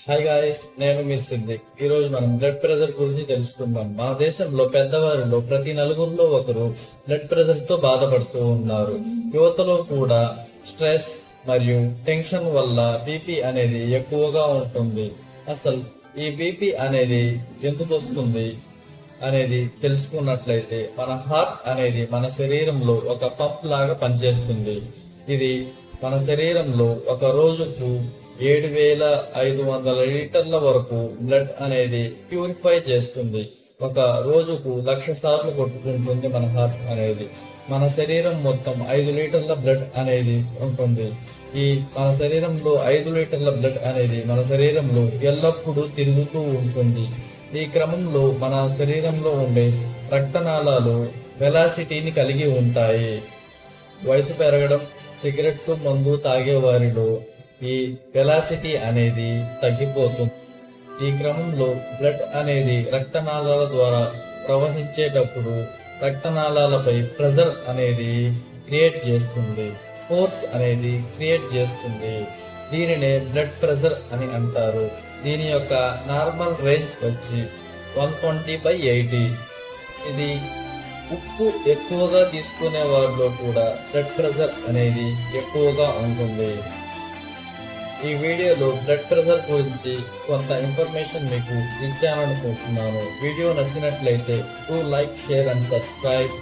Hi guys, నేను మీ సిద్దిక్. ఈ రోజు మనం బ్లడ్ ప్రెషర్ గురించి తెలుసుకుందాం. మన దేశంలో పెద్దవారిలో ప్రతి నలుగురిలో ఒకరు బ్లడ్ ప్రెషర్ తో బాధపడుతూ ఉన్నారు. యువతలో కూడా స్ట్రెస్ మరియు టెన్షన్ వల్ల బీపీ అనేది ఎక్కువగా ఉంటుంది. అసలు ఈ బీపీ అనేది ఎందుకు వస్తుంది అనేది తెలుసుకున్నట్లయితే, మన హార్ట్ అనేది మన శరీరంలో ఒక పంప్ లాగా పనిచేస్తుంది. ఇది మన శరీరంలో ఒక రోజుకు 7,500 లీటర్ల వరకు బ్లడ్ అనేది ప్యూరిఫై చేస్తుంది. ఒక రోజుకు 1,00,000 సార్లు కొట్టుకుంటుంది మన హార్ట్ అనేది. మన శరీరం మొత్తం 5 లీటర్ల బ్లడ్ అనేది ఉంటుంది. ఈ మన శరీరంలో 5 లీటర్ల బ్లడ్ అనేది మన శరీరంలో ఎల్లప్పుడూ తిరుగుతూ ఉంటుంది. ఈ క్రమంలో మన శరీరంలో ఉండే రక్తనాళాలు వెలాసిటీని కలిగి ఉంటాయి. వయసు పెరగడం, సిగరెట్లు, మందు తాగే వారిలో ఈ వెలాసిటీ అనేది తగ్గిపోతుంది. ఈ క్రమంలో బ్లడ్ అనేది రక్తనాళాల ద్వారా ప్రవహించేటప్పుడు రక్తనాళాలపై ప్రెషర్ అనేది క్రియేట్ చేస్తుంది, ఫోర్స్ అనేది క్రియేట్ చేస్తుంది. దీనినే బ్లడ్ ప్రెషర్ అని అంటారు. దీని యొక్క నార్మల్ రేంజ్ వచ్చి 120/80. ఇది ఉప్పు ఎక్కువగా తీసుకునే వారిలో కూడా బ్లడ్ ప్రెషర్ అనేది ఎక్కువగా ఉంటుంది. ఈ వీడియోలో బ్లడ్ ప్రెషర్ గురించి కొంత ఇన్ఫర్మేషన్ మీకు ఇచ్చాననుకుంటున్నాను. వీడియో నచ్చినట్లయితే లైక్, షేర్ అండ్ సబ్స్క్రైబ్.